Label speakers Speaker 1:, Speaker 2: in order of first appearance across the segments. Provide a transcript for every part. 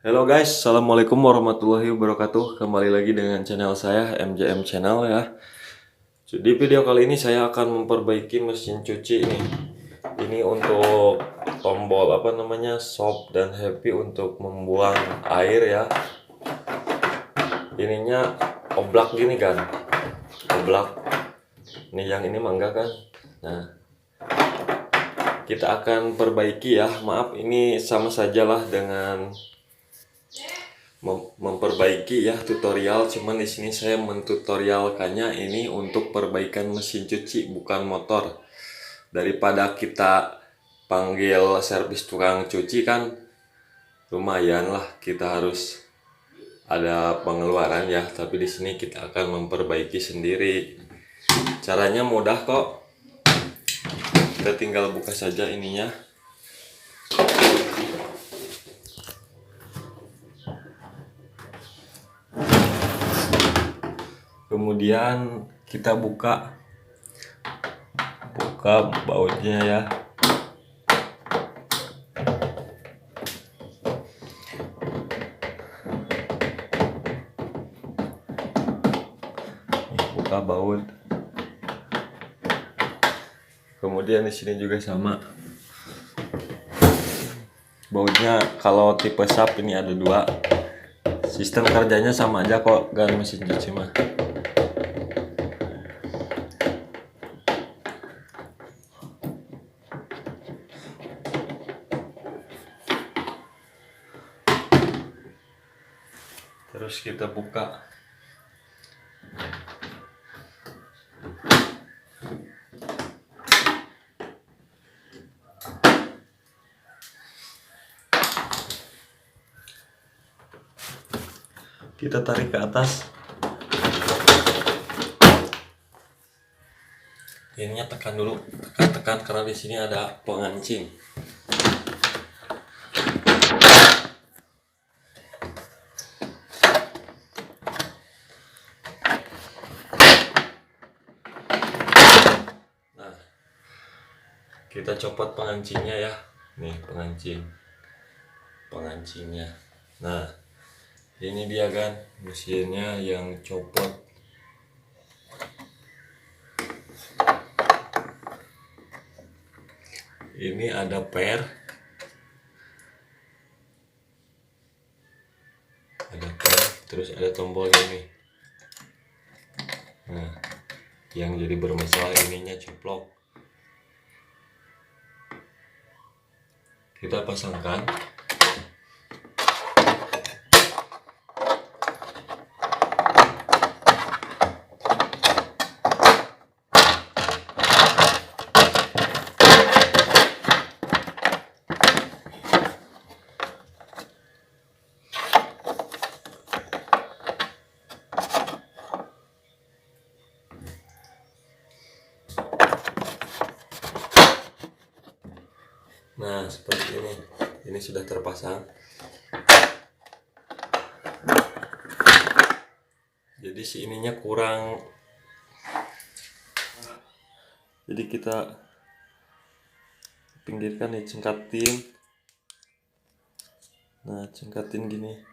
Speaker 1: Halo guys, assalamualaikum warahmatullahi wabarakatuh. Kembali lagi dengan channel saya MJM Channel ya. Di video kali ini saya akan memperbaiki mesin cuci ini. Ini untuk tombol soft dan happy untuk membuang air ya. Ininya oblak gini kan, oblak. Nih yang ini mangga kan. Nah, kita akan perbaiki ya. Maaf, ini sama sajalah dengan memperbaiki ya, tutorial. Cuman di sini saya mentutorialkannya ini untuk perbaikan mesin cuci, bukan motor. Daripada kita panggil servis tukang cuci kan lumayan lah, kita harus ada pengeluaran ya. Tapi di sini kita akan memperbaiki sendiri. Caranya mudah kok. Kita tinggal buka saja ininya. Kemudian kita buka bautnya ya. Buka baut. Kemudian di sini juga sama. Bautnya kalau tipe sub ini ada dua. Sistem kerjanya sama aja kok, gan mesin cuci mah. Terus kita buka. Kita tarik ke atas. Ininya tekan dulu, tekan karena di sini ada pengancing. Nah, kita copot pengancingnya ya. Nih pengancingnya. Nah, ini dia kan mesinnya yang copot. Ini ada terus ada tombol ini. Nah, yang jadi bermasalah ininya ceplok. Kita pasangkan. Nah, seperti ini. Ini sudah terpasang. Jadi si ininya kurang. Jadi kita pinggirkan nih, cengkatin. Nah, cengkatin gini.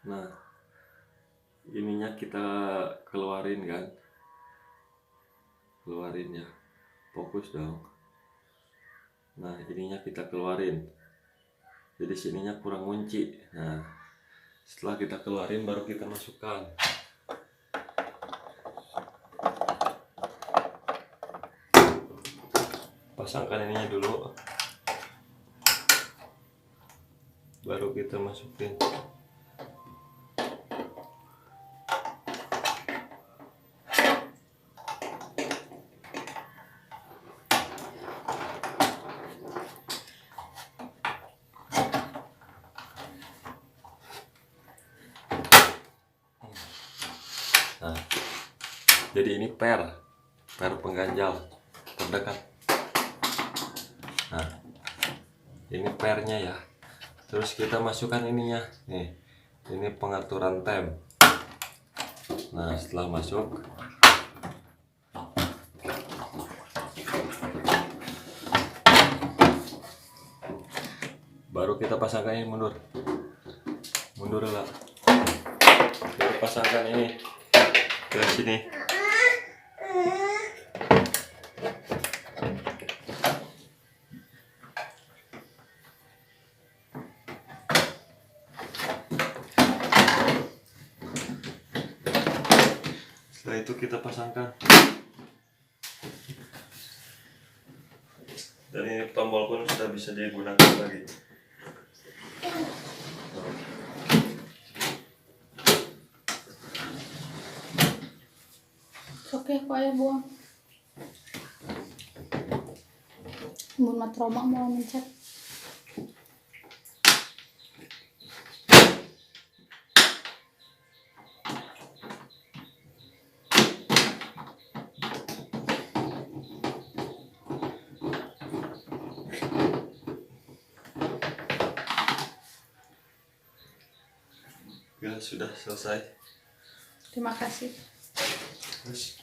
Speaker 1: Nah, ininya kita keluarin kan. Keluarin ya. Fokus dong. Nah, ininya kita keluarin. Jadi sininya kurang kunci. Nah, setelah kita keluarin baru kita masukkan. Pasangkan ininya dulu. Baru kita masukin. Nah, jadi ini per pengganjal terdekat. Nah, ini pernya ya. Terus kita masukkan ininya. Nih, ini pengaturan tem. Nah, setelah masuk, baru kita pasangkan ini, mundur lah, baru pasangkan ini ke sini. Setelah itu kita pasangkan, dan ini tombol pun sudah bisa digunakan lagi.
Speaker 2: Oke, kok ayah buang. Mun mah trauma mau mencet.
Speaker 1: Ya, sudah selesai.
Speaker 2: Terima kasih.
Speaker 1: Terus